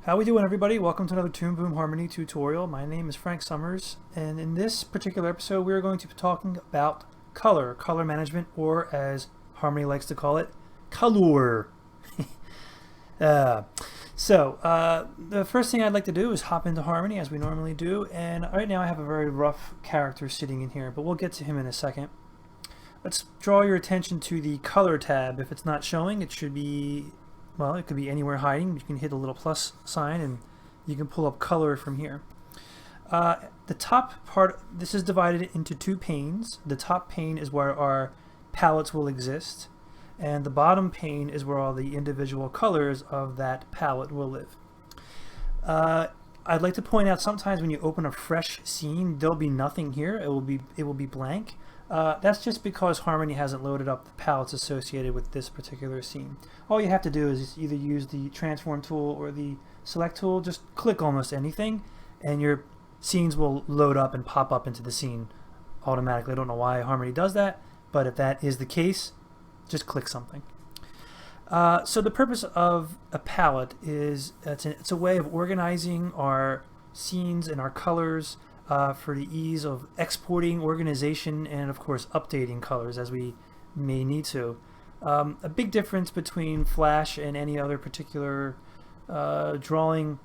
How we doing, everybody? Welcome to another Toon Boom Harmony tutorial. My name is Frank Summers, and in this particular episode we're going to be talking about color management, or as Harmony likes to call it, color. The first thing I'd like to do is hop into Harmony as we normally do, and right now I have a very rough character sitting in here, but we'll get to him in a second. Let's draw your attention to the color tab. If it's not showing, it should be, well, it could be anywhere hiding. You can hit a little plus sign and you can pull up color from here. The top part, this is divided into two panes. The top pane is where our palettes will exist, and the bottom pane is where all the individual colors of that palette will live. I'd like to point out, sometimes when you open a fresh scene, there'll be nothing here. It will be blank. That's just because Harmony hasn't loaded up the palettes associated with this particular scene. All you have to do is either use the transform tool or the select tool. Just click almost anything and your scenes will load up and pop up into the scene automatically. I don't know why Harmony does that, but if that is the case, just click something. So the purpose of a palette is it's a way of organizing our scenes and our colors for the ease of exporting, organization, and of course updating colors as we may need to. A big difference between Flash and any other particular drawing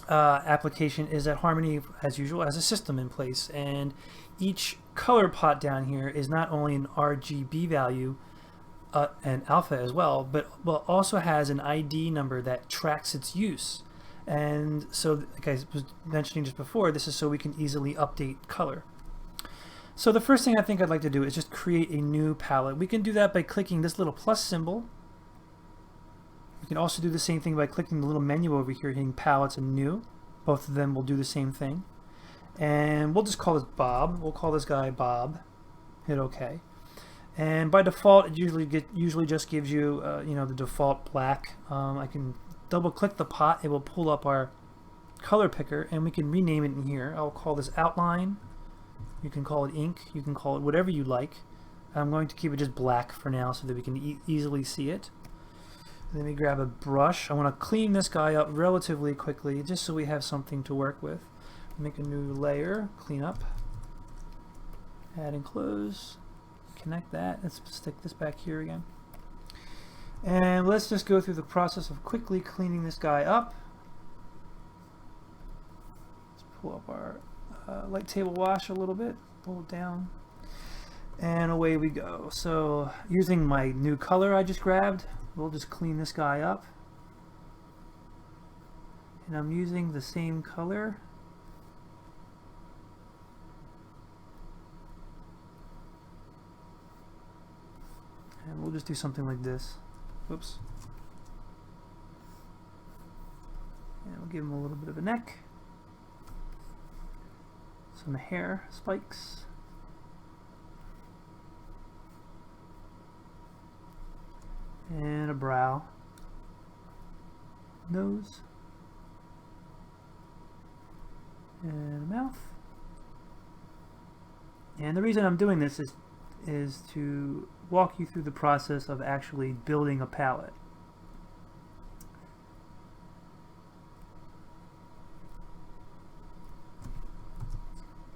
application is that Harmony, as usual, has a system in place, and each color pot down here is not only an RGB value and alpha as well, but also has an ID number that tracks its use. And so, like I was mentioning just before, this is so we can easily update color. So the first thing I think I'd like to do is just create a new palette. We can do that by clicking this little plus symbol. We can also do the same thing by clicking the little menu over here, hitting palettes and new. Both of them will do the same thing. And we'll just call this Bob. We'll call this guy Bob. Hit OK. And by default, it usually just gives you the default black. I can double click the pot, it will pull up our color picker, and we can rename it in here. I'll call this outline. You can call it ink, you can call it whatever you like. I'm going to keep it just black for now so that we can easily see it. Let me grab a brush. I want to clean this guy up relatively quickly just so we have something to work with. Make a new layer, clean up, add and close, connect that. Let's stick this back here again. And let's just go through the process of quickly cleaning this guy up. Let's pull up our light table wash a little bit, pull it down, and away we go. So using my new color I just grabbed, we'll just clean this guy up. And I'm using the same color. And we'll just do something like this. Whoops. And we'll give him a little bit of a neck, some hair spikes, and a brow, nose, and a mouth. And the reason I'm doing this is to walk you through the process of actually building a palette.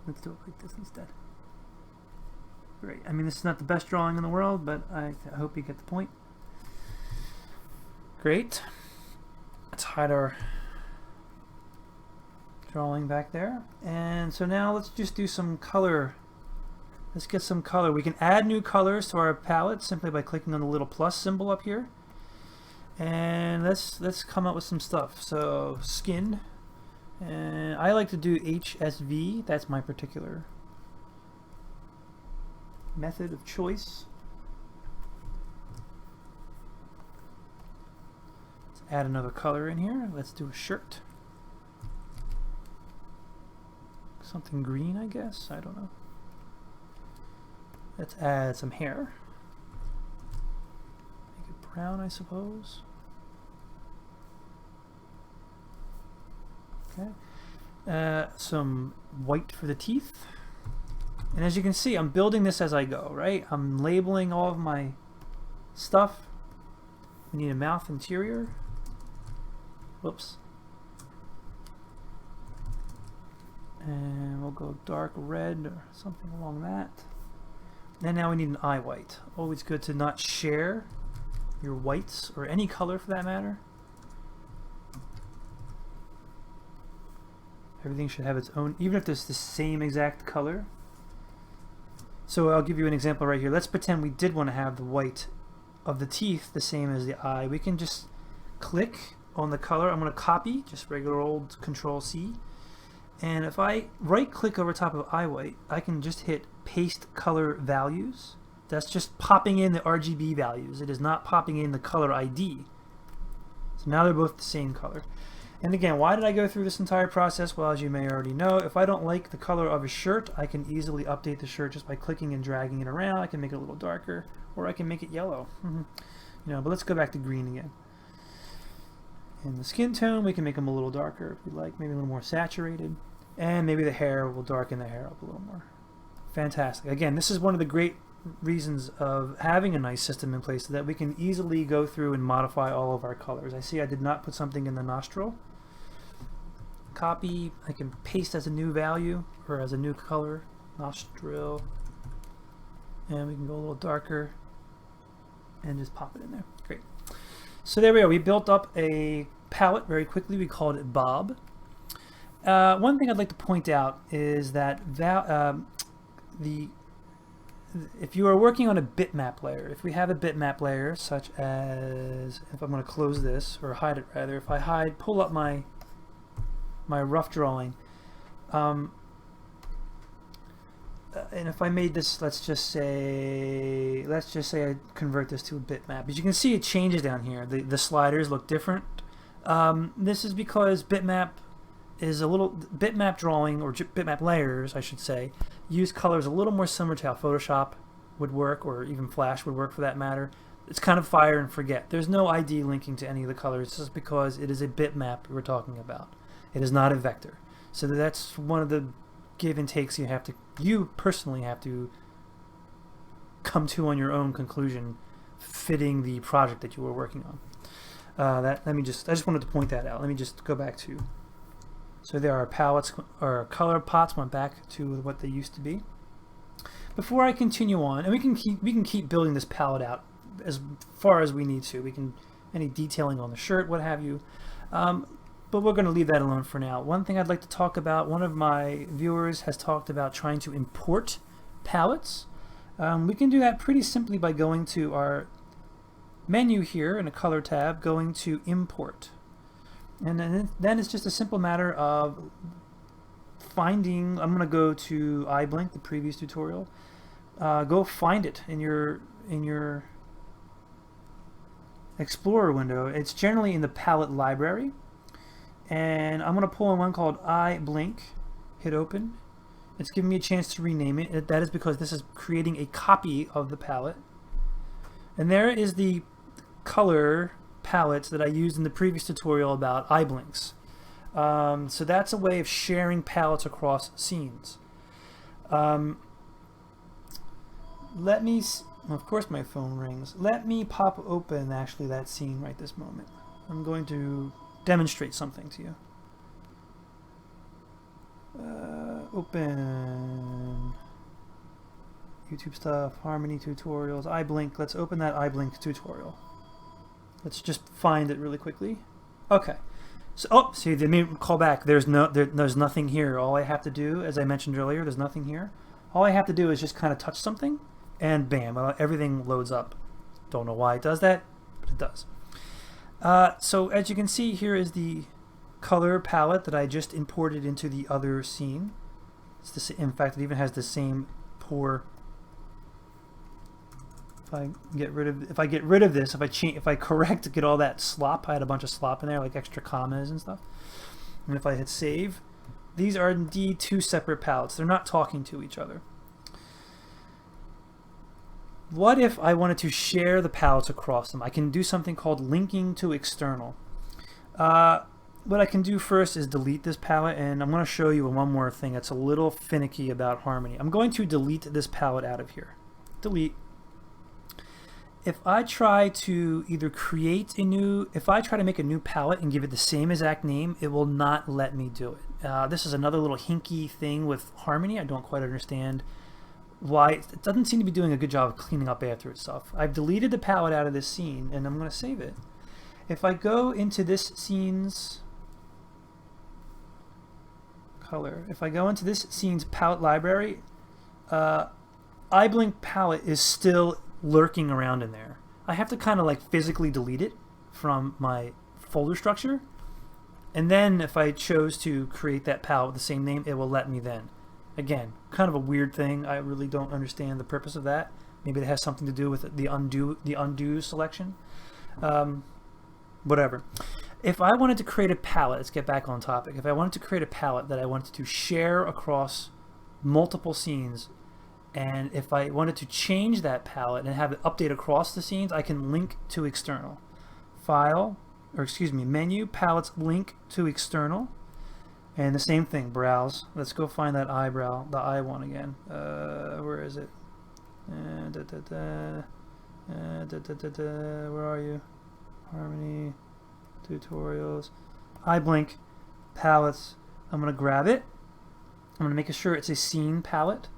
Let's do it like this instead. Great. I mean, this is not the best drawing in the world, but I hope you get the point. Great. Let's hide our drawing back there. And so now let's just do some color. Let's get some color. We can add new colors to our palette simply by clicking on the little plus symbol up here. And let's come up with some stuff. So skin, and I like to do HSV. That's my particular method of choice. Let's add another color in here. Let's do a shirt. Something green, I guess. I don't know. Let's add some hair. Make it brown, I suppose. Okay. Some white for the teeth. And as you can see, I'm building this as I go, right? I'm labeling all of my stuff. We need a mouth interior. Whoops. And we'll go dark red or something along that. And now we need an eye white. Always good to not share your whites, or any color for that matter. Everything should have its own, even if it's the same exact color. So I'll give you an example right here. Let's pretend we did want to have the white of the teeth the same as the eye. We can just click on the color. I'm going to copy, just regular old Control-C. And if I right click over top of eye white, I can just hit paste color values. That's just popping in the RGB values. It is not popping in the color ID. So now they're both the same color. And again, why did I go through this entire process? Well, as you may already know, if I don't like the color of a shirt, I can easily update the shirt just by clicking and dragging it around. I can make it a little darker, or I can make it yellow. You know, but let's go back to green again. In the skin tone, we can make them a little darker if we like, maybe a little more saturated. And maybe the hair, will darken the hair up a little more. Fantastic. Again, this is one of the great reasons of having a nice system in place, so that we can easily go through and modify all of our colors. I see I did not put something in the nostril. Copy, I can paste as a new value, or as a new color, nostril. And we can go a little darker and just pop it in there. Great. So there we go. We built up a palette very quickly. We called it Bob. One thing I'd like to point out is that if you are working on a bitmap layer, if we have a bitmap layer, such as, if I'm going to close this, or hide it rather, if I pull up my rough drawing, and if I made this, let's just say I convert this to a bitmap. As you can see, it changes down here. The sliders look different. This is because bitmap drawing, or bitmap layers, I should say, use colors a little more similar to how Photoshop would work, or even Flash would work for that matter. It's kind of fire and forget. There's no ID linking to any of the colors, just because it is a bitmap we're talking about. It is not a vector. So that's one of the give and takes you personally have to come to on your own conclusion, fitting the project that you were working on. I just wanted to point that out. Let me just go back to. So there are palettes, or color pots went back to what they used to be. Before I continue on, and we can keep building this palette out as far as we need to. We can, any detailing on the shirt, what have you. But we're going to leave that alone for now. One thing I'd like to talk about, one of my viewers has talked about trying to import palettes. We can do that pretty simply by going to our menu here in a color tab, going to import. And then it's just a simple matter of finding, I'm going to go to iBlink, the previous tutorial. Go find it in your Explorer window. It's generally in the palette library. And I'm going to pull in one called iBlink, hit open. It's giving me a chance to rename it. That is because this is creating a copy of the palette. And there is the color palettes that I used in the previous tutorial about iBlinks. So that's a way of sharing palettes across scenes. Of course my phone rings. Let me pop open actually that scene right this moment. I'm going to demonstrate something to you. Open YouTube stuff, Harmony Tutorials, iBlink. Let's open that iBlink tutorial. Let's just find it really quickly. Okay. So, see, let me call back. There's nothing here. All I have to do, as I mentioned earlier, there's nothing here. All I have to do is just kind of touch something, and bam, everything loads up. Don't know why it does that, but it does. So as you can see, here is the color palette that I just imported into the other scene. It's in fact, it even has the same poor. If I get rid of this, if I correct to get all that slop, I had a bunch of slop in there, like extra commas and stuff. And if I hit save, these are indeed two separate palettes. They're not talking to each other. What if I wanted to share the palettes across them? I can do something called linking to external. What I can do first is delete this palette, and I'm going to show you one more thing that's a little finicky about Harmony. I'm going to delete this palette out of here. Delete. if I try to either create a new, if I try to make a new palette and give it the same exact name, it will not let me do it. This is another little hinky thing with Harmony. I don't quite understand why. It doesn't seem to be doing a good job of cleaning up after itself. I've deleted the palette out of this scene, and I'm going to save it. If I go into this scene's color, if I go into this scene's palette library, iBlink palette is still lurking around in there. I have to kind of like physically delete it from my folder structure, and then if I chose to create that palette with the same name, it will let me then. Again, kind of a weird thing. I really don't understand the purpose of that. Maybe it has something to do with the undo selection. Whatever. If I wanted to create a palette, let's get back on topic. If I wanted to create a palette that I wanted to share across multiple scenes, and if I wanted to change that palette and have it update across the scenes, I can link to external. File, or excuse me, menu, palettes, link to external. And the same thing, browse. Let's go find that eyebrow, the eye one again. Where is it? Where are you? Harmony Tutorials. iBlink palettes. I'm going to grab it. I'm going to make sure it's a scene palette.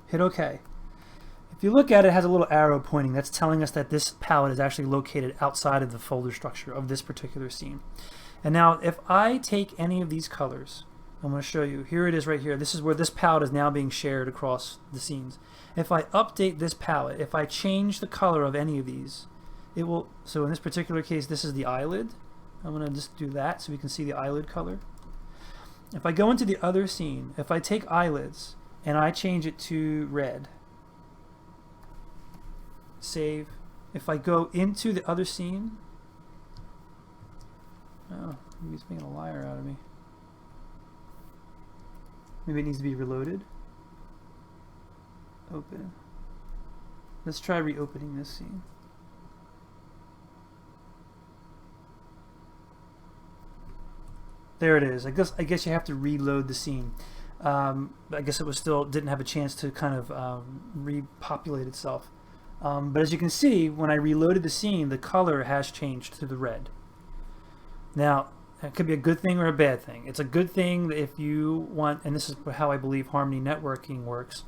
Hit OK. If you look at it, it has a little arrow pointing. That's telling us that this palette is actually located outside of the folder structure of this particular scene. And now if I take any of these colors, I'm going to show you. Here it is right here. This is where this palette is now being shared across the scenes. If I update this palette, if I change the color of any of these, it will, so in this particular case, this is the eyelid. I'm going to just do that so we can see the eyelid color. If I go into the other scene, if I take eyelids and I change it to red, save. If I go into the other scene, oh, maybe it's making a liar out of me. Maybe it needs to be reloaded. Open. Let's try reopening this scene. There it is. I guess you have to reload the scene. I guess it was still didn't have a chance to kind of repopulate itself. But as you can see, when I reloaded the scene, the color has changed to the red. Now, that could be a good thing or a bad thing. It's a good thing that if you want, and this is how I believe Harmony networking works,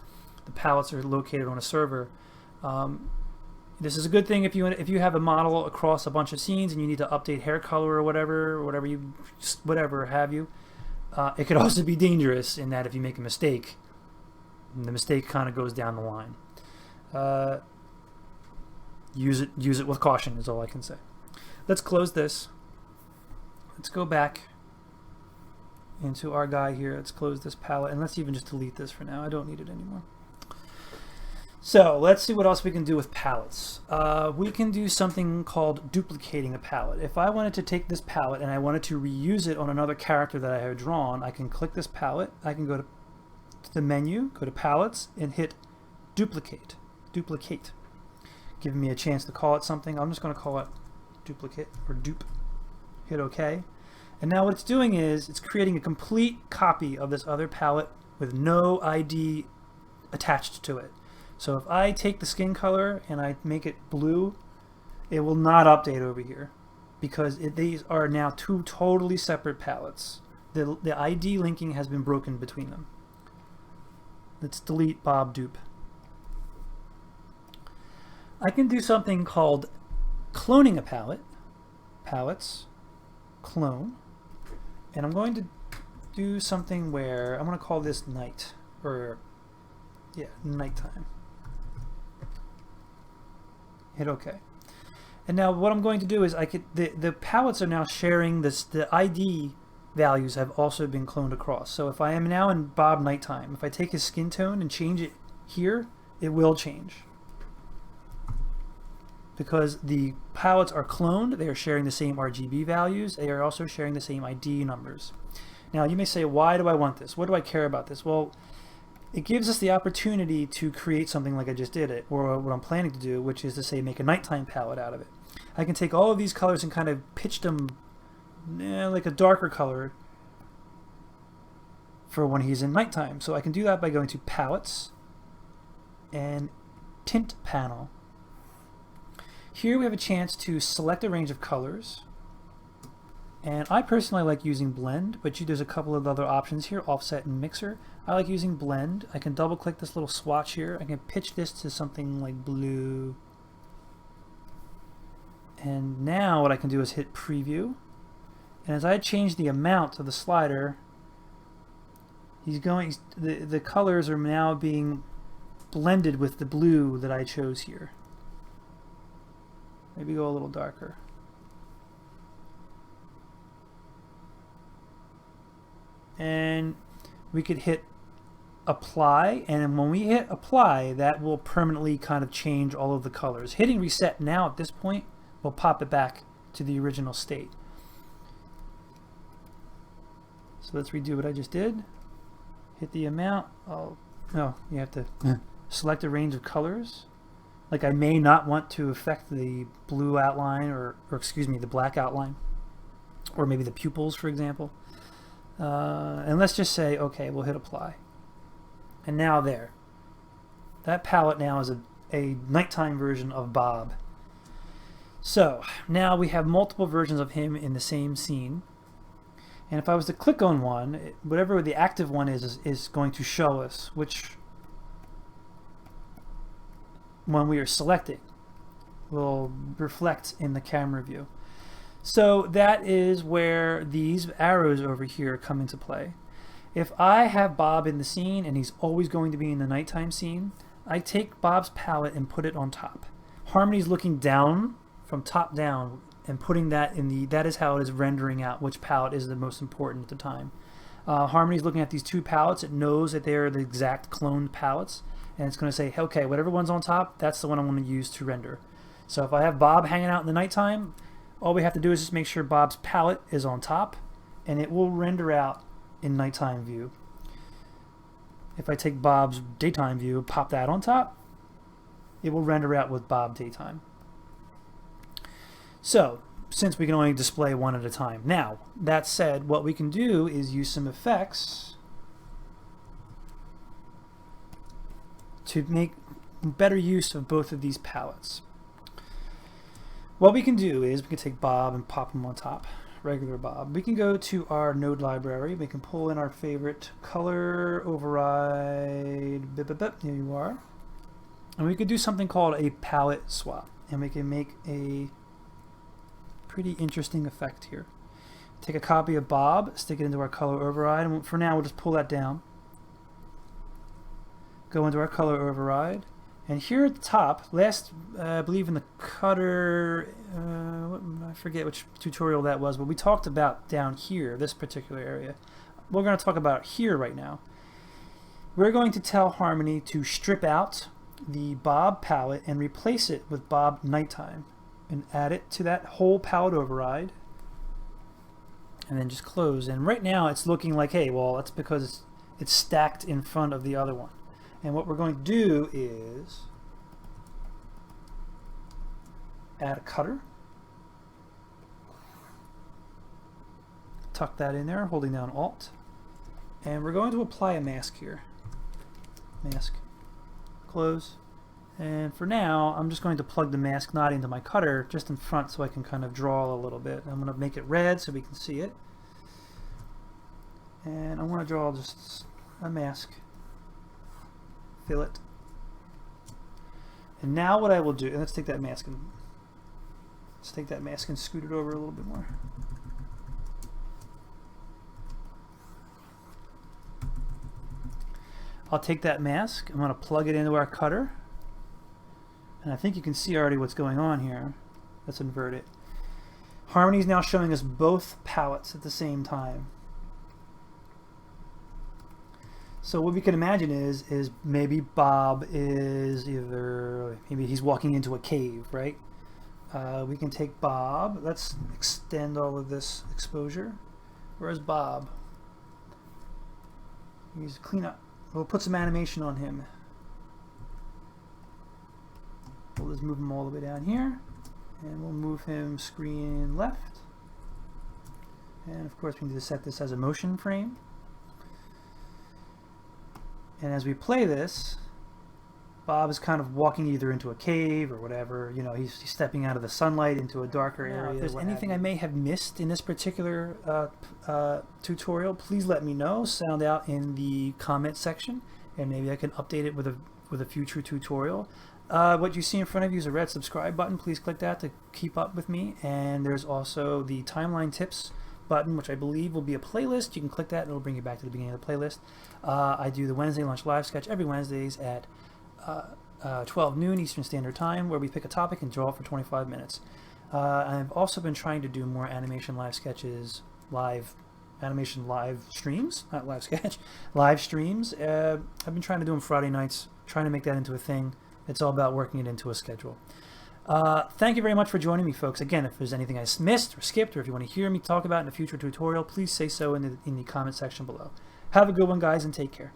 the palettes are located on a server. This is a good thing if you have a model across a bunch of scenes and you need to update hair color or whatever have you. It could also be dangerous in that if you make a mistake, the mistake kind of goes down the line. Use it with caution is all I can say. Let's close this. Let's go back into our guy here. Let's close this palette, and let's even just delete this for now. I don't need it anymore. So let's see what else we can do with palettes. We can do something called duplicating a palette. If I wanted to take this palette and I wanted to reuse it on another character that I have drawn, I can click this palette. I can go to the menu, go to palettes, and hit duplicate. Duplicate. Giving me a chance to call it something. I'm just going to call it duplicate or dupe. Hit OK. And now what it's doing is it's creating a complete copy of this other palette with no ID attached to it. So if I take the skin color and I make it blue, it will not update over here because these are now two totally separate palettes. The ID linking has been broken between them. Let's delete Bob Dupe. I can do something called cloning a palette. Palettes, clone. And I'm going to do something where I'm going to call this night, or yeah, nighttime. Hit OK. And now what I'm going to do is the palettes are now sharing this. The ID values have also been cloned across. So if I am now in Bob Nighttime, if I take his skin tone and change it here, it will change. Because the palettes are cloned, they are sharing the same RGB values, they are also sharing the same ID numbers. Now you may say, why do I want this? What do I care about this? Well, it gives us the opportunity to create something like I just did it, or what I'm planning to do, which is to say make a nighttime palette out of it. I can take all of these colors and kind of pitch them like a darker color for when he's in nighttime. So I can do that by going to Palettes and Tint Panel. Here we have a chance to select a range of colors. And I personally like using blend, but there's a couple of other options here, offset and mixer. I like using blend. I can double click this little swatch here. I can pitch this to something like blue. And now what I can do is hit preview. And as I change the amount of the slider, the colors are now being blended with the blue that I chose here. Maybe go a little darker. And we could hit apply, and when we hit apply, that will permanently kind of change all of the colors. Hitting reset now at this point will pop it back to the original state. So let's redo what I just did. Hit the amount. Oh no, you have to select a range of colors. Like I may not want to affect the blue outline, or excuse me, the black outline, or maybe the pupils, for example. And let's just say, okay, we'll hit apply. And now there. That palette now is a nighttime version of Bob. So now we have multiple versions of him in the same scene. And if I was to click on one, whatever the active one is going to show us which one we are selecting will reflect in the camera view. So that is where these arrows over here come into play. If I have Bob in the scene and he's always going to be in the nighttime scene, I take Bob's palette and put it on top. Harmony's looking down from top down and putting that in that is how it is rendering out which palette is the most important at the time. Harmony's looking at these two palettes. It knows that they are the exact cloned palettes, and it's going to say, okay, whatever one's on top, that's the one I'm going to use to render. So if I have Bob hanging out in the nighttime, all we have to do is just make sure Bob's palette is on top, and it will render out in nighttime view. If I take Bob's daytime view, pop that on top, it will render out with Bob daytime. So, since we can only display one at a time. Now, that said, what we can do is use some effects to make better use of both of these palettes. What we can do is we can take Bob and pop him on top, regular Bob. We can go to our node library. We can pull in our favorite color override. Here you are. And we could do something called a palette swap. And we can make a pretty interesting effect here. Take a copy of Bob, stick it into our color override, and for now we'll just pull that down. Go into our color override, and here at the top, I believe in the cutter, I forget which tutorial that was, but we talked about down here, this particular area. We're going to talk about here right now. We're going to tell Harmony to strip out the Bob palette and replace it with Bob Nighttime, and add it to that whole palette override, and then just close. And right now it's looking like, hey, well, that's because it's stacked in front of the other one. And what we're going to do is add a cutter, tuck that in there, holding down Alt, and we're going to apply a mask here. Mask, close. And for now, I'm just going to plug the mask not into my cutter, just in front, so I can kind of draw a little bit. I'm going to make it red so we can see it. And I want to draw just a mask. Fill it. And now what I will do, and let's take that mask and scoot it over a little bit more. I'll take that mask, I'm going to plug it into our cutter. And I think you can see already what's going on here. Let's invert it. Harmony is now showing us both palettes at the same time. So what we can imagine is maybe Bob is maybe he's walking into a cave, right? We can take Bob. Let's extend all of this exposure. Where's Bob? He's clean up. We'll put some animation on him. We'll just move him all the way down here, and we'll move him screen left. And of course we need to set this as a motion frame. And as we play this, Bob is kind of walking either into a cave or whatever. You know, he's stepping out of the sunlight into a darker area. If there's anything I may have missed in this particular tutorial, please let me know. Sound out in the comment section, and maybe I can update it with a future tutorial. What you see in front of you is a red subscribe button. Please click that to keep up with me. And there's also the timeline tips button, which I believe will be a playlist. You can click that and it'll bring you back to the beginning of the playlist. I do the Wednesday lunch live sketch every Wednesdays at 12 noon Eastern Standard Time, where we pick a topic and draw it for 25 minutes. I've also been trying to do more animation live sketches, animation live streams, not live sketch, live streams. I've been trying to do them Friday nights, trying to make that into a thing. It's all about working it into a schedule. Thank you very much for joining me, folks. Again, if there's anything I missed or skipped, or if you want to hear me talk about in a future tutorial, please say so in the comment section below. Have a good one, guys, and take care.